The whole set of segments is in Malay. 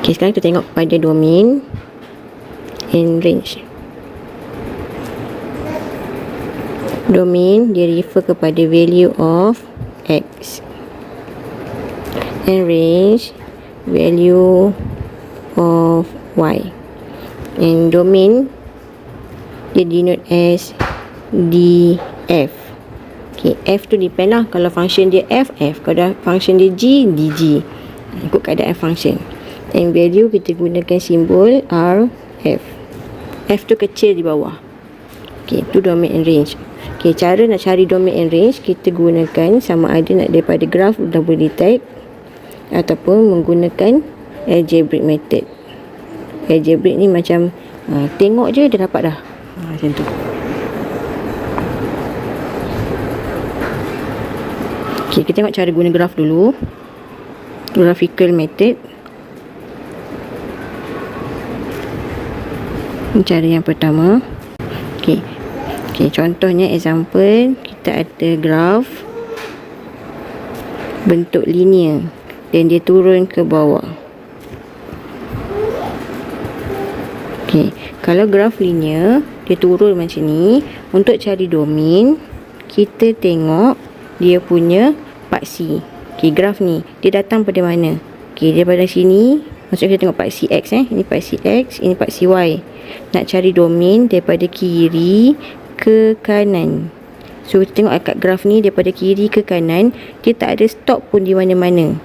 Okay, sekarang kita tengok pada domain and range. Domain dia refer kepada value of X, and range value of Y. And domain dia denote as df. Okay, F tu depend lah. Kalau function dia F, F. Kalau function dia G, dg. Ikut keadaan function. And value kita gunakan simbol RF. F tu kecil di bawah. Okay, tu domain and range. Okay, cara nak cari domain and range, kita gunakan sama ada nak daripada graph double detect ataupun menggunakan algebraic method. Algebraic ni macam tengok je dah dapat dah. Macam tu. Okay, kita tengok cara guna graph dulu. Graphical method. Ini cara yang pertama. Okay, contohnya example, kita ada graph bentuk linear dan dia turun ke bawah. Okay, kalau graph linear dia turun macam ni, untuk cari domain kita tengok dia punya paksi. Okay, graph ni dia datang pada mana? Okay, daripada sini, maksudnya kita tengok paksi X ini paksi X, ini paksi Y. Nak cari domain daripada kiri ke kanan. So kita tengok kat graf ni, daripada kiri ke kanan dia tak ada stop pun di mana-mana.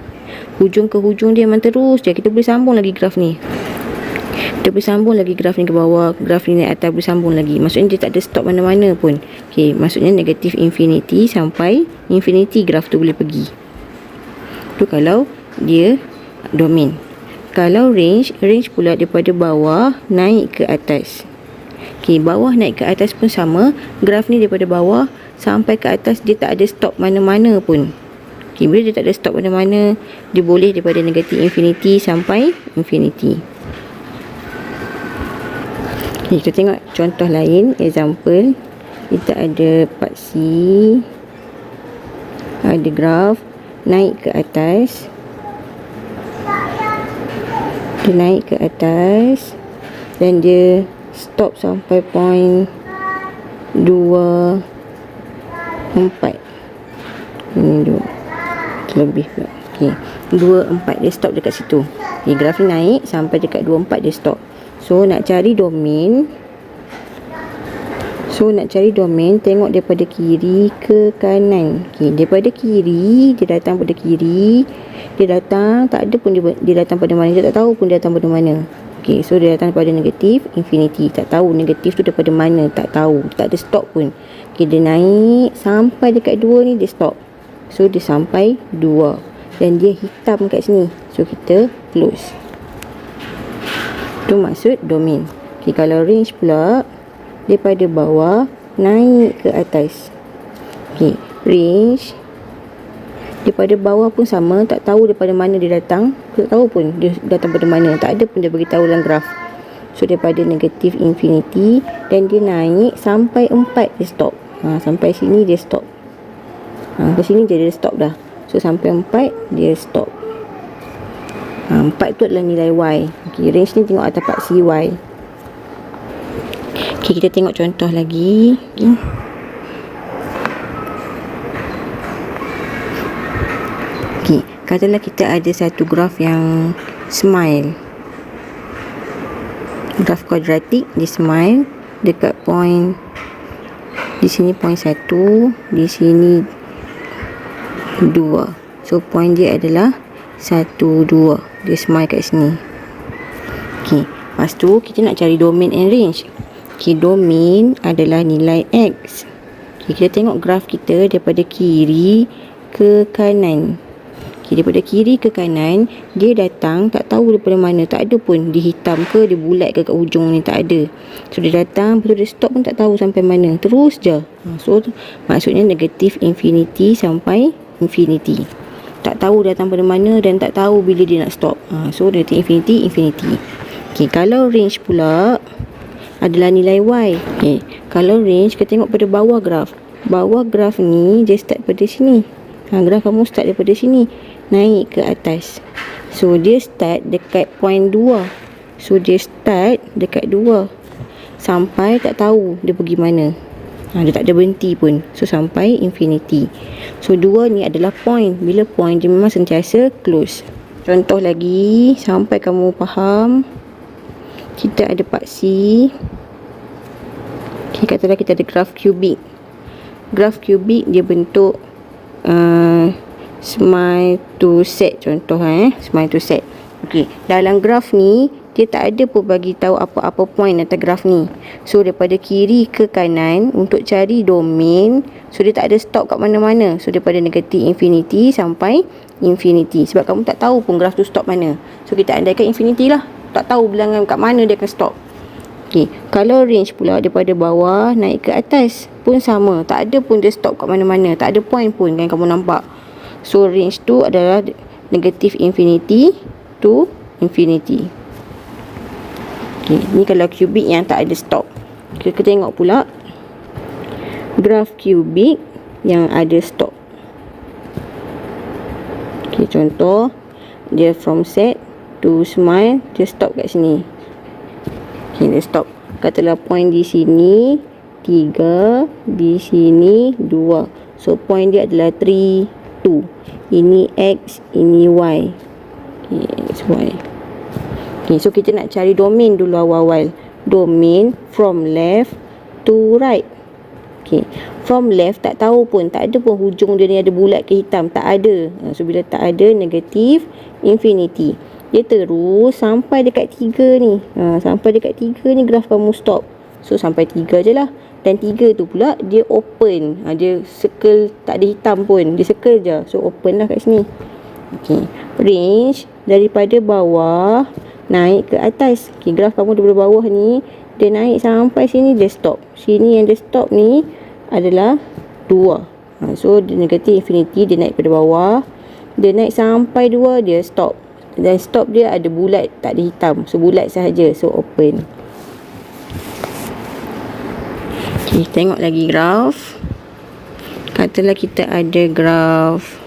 Hujung ke hujung dia memang terus je. Kita boleh sambung lagi graf ni. Kita boleh sambung lagi graf ni ke bawah, graf ni naik atas, boleh sambung lagi. Maksudnya dia tak ada stop mana-mana pun. Okay, maksudnya negatif infinity sampai infinity graf tu boleh pergi. Tu kalau dia domain. Kalau range pula daripada bawah naik ke atas. Okay, bawah naik ke atas pun sama. Graf ni daripada bawah sampai ke atas dia tak ada stop mana-mana pun. Okay, bila dia tak ada stop mana-mana, dia boleh daripada negatif infinity sampai infinity. Okay, kita tengok contoh lain. Example, kita ada paksi, ada graf naik ke atas. Dia naik ke atas dan dia stop sampai point 24. Ini 2 lebih pula. Okay, 24 dia stop dekat situ. Okay, graf ni naik sampai dekat 24 dia stop. So nak cari domain, tengok daripada kiri ke kanan. Okay, daripada kiri dia datang pada kiri. Dia datang tak ada pun dia datang pada mana, dia tak tahu pun dia datang pada mana. Okay, so dia datang pada negatif infinity. Tak tahu negatif tu daripada mana, tak tahu, tak ada stop pun. Okay, dia naik sampai dekat 2 ni dia stop. So dia sampai 2 dan dia hitam kat sini. So kita close. Tu maksud domain. Okay, kalau range pula daripada bawah naik ke atas. Okay, range daripada bawah pun sama, tak tahu daripada mana dia datang, tak tahu pun dia datang pada mana, tak ada pun dia beritahu dalam graf. So daripada negatif infinity dan dia naik sampai 4 dia stop. Sampai sini dia stop. Ke sini dia stop dah. So sampai 4 dia stop. 4 tu adalah nilai Y. Okay, range ni tengok atas paksi Y. Okay, kita tengok contoh lagi. Okay, katalah kita ada satu graf yang smile. Graf kuadratik dia smile dekat point, di sini point 1, di sini 2. So point dia adalah 1, 2. Dia smile kat sini. Okay, lepas tu kita nak cari domain and range. Okay, domain adalah nilai X. Okay, kita tengok graf kita daripada kiri ke kanan. Okay, daripada kiri ke kanan dia datang tak tahu daripada mana, tak ada pun dia hitam ke dia bulat ke kat hujung ni, tak ada. So dia datang, betul dia stop pun tak tahu sampai mana, terus je. So maksudnya negatif infinity sampai infinity, tak tahu datang pada mana dan tak tahu bila dia nak stop. So negatif infinity, infinity. Okay, kalau range pula adalah nilai Y. Okay, kalau range kita tengok pada bawah graf. Bawah graf ni dia start pada sini. Graf kamu start daripada sini, naik ke atas. So dia start dekat point 2. So dia start dekat 2 sampai tak tahu dia pergi mana. Dia tak ada berhenti pun. So sampai infinity. So 2 ni adalah point. Bila point, dia memang sentiasa close. Contoh lagi, sampai kamu faham. Kita ada part C. Okay, katalah kita ada graf kubik. Graf kubik dia bentuk smile to set, contoh smile to set. Okey, dalam graf ni dia tak ada pun bagi tahu apa-apa point atas graf ni. So daripada kiri ke kanan untuk cari domain, so dia tak ada stop kat mana-mana. So daripada negatif infinity sampai infinity. Sebab kamu tak tahu pun graf tu stop mana. So kita andaikan infinity lah. Tak tahu bilangan kat mana dia akan stop. Okey, kalau range pula daripada bawah naik ke atas pun sama. Tak ada pun dia stop kat mana-mana. Tak ada point pun kan kamu nampak. So range tu adalah negatif infinity to infinity. Okay, ni kalau kubik yang tak ada stop. Kita tengok pula graf kubik yang ada stop. Okay, contoh dia from set to smile, dia stop kat sini. Okay, dia stop. Katalah point di sini 3, di sini 2. So point dia adalah 3, 2. Ini X, ini Y. Okay, X, Y. Okay, so kita nak cari domain dulu awal-awal. Domain from left to right. Okay, from left tak tahu pun. Tak ada pun hujung dia ni ada bulat ke hitam. Tak ada. So bila tak ada, negatif infinity. Dia terus sampai dekat 3 ni. Sampai dekat 3 ni graf kamu stop. So sampai 3 je lah. Dan 3 tu pula dia open. Dia circle, tak ada hitam pun. Dia circle je. So open lah kat sini. Okay, range daripada bawah naik ke atas. Okay, graf kamu daripada bawah ni dia naik sampai sini, dia stop. Sini yang dia stop ni adalah 2. So dia negatif infinity, dia naik pada bawah. Dia naik sampai 2, dia stop. Dan stop dia ada bulat, tak ada hitam. So bulat sahaja. So open. Okay, tengok lagi graf. Katalah kita ada graf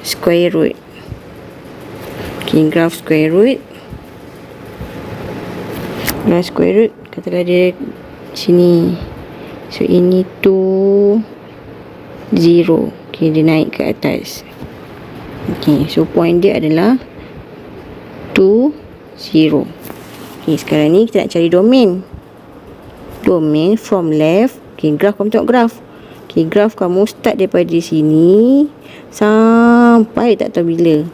square root. Okay, graf square root. Graf square root, katalah dia sini. So ini 2, 0. Okay, dia naik ke atas. Okay, so point dia adalah 2, 0. Okay, sekarang ni kita nak cari domain. Domain from left. Okay, graf kamu tengok graf. Okay, graf kamu start daripada sini sampai tak tahu bila.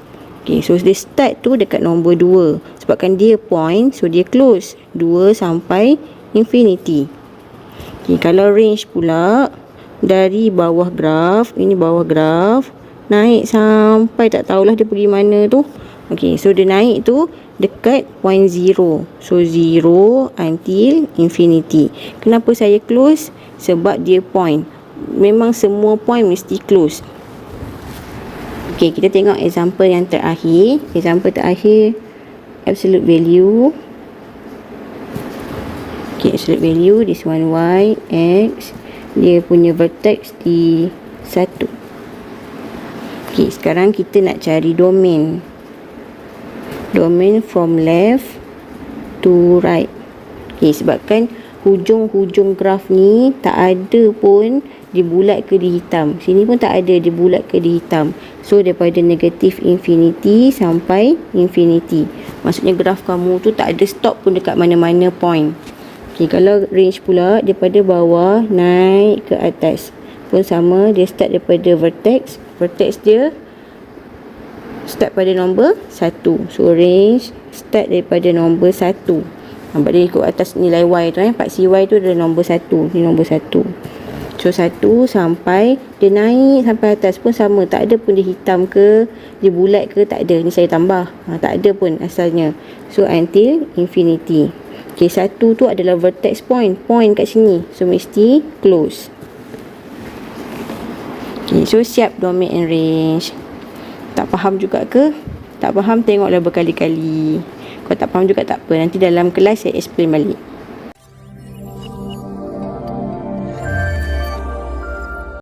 Okay, so dia start tu dekat nombor 2. Sebabkan dia point, so dia close 2 sampai infinity. Okay, kalau range pula dari bawah graf, ini bawah graf, naik sampai tak tahulah dia pergi mana tu. Okay, so dia naik tu dekat point 0. So 0 until infinity. Kenapa saya close? Sebab dia point. Memang semua point mesti close. Okay, kita tengok example yang terakhir. Example terakhir, absolute value. Okay, absolute value, this one Y, X. Dia punya vertex di 1. Okay, sekarang kita nak cari domain. Domain from left to right. Okay, sebabkan hujung-hujung graf ni tak ada pun dia bulat ke dia hitam. Sini pun tak ada dia bulat ke dia hitam. So daripada negatif infinity sampai infinity. Maksudnya graf kamu tu tak ada stop pun dekat mana-mana point. Okay, kalau range pula daripada bawah naik ke atas pun sama. Dia start daripada vertex. Vertex dia start pada nombor 1. So range start daripada nombor 1. Nampak dia ikut atas nilai Y tu part CY tu adalah nombor 1. Ni nombor 1. So 1 sampai dia naik sampai atas pun sama. Tak ada pun dia hitam ke, dia bulat ke, tak ada. Ni saya tambah. Tak ada pun asalnya. So until infinity. Okay, 1 tu adalah vertex point. Point kat sini. So mesti close. Okay, so siap domain and range. Tak faham juga ke? Tak faham tengoklah berkali-kali. Kalau tak faham juga tak apa. Nanti dalam kelas saya explain balik.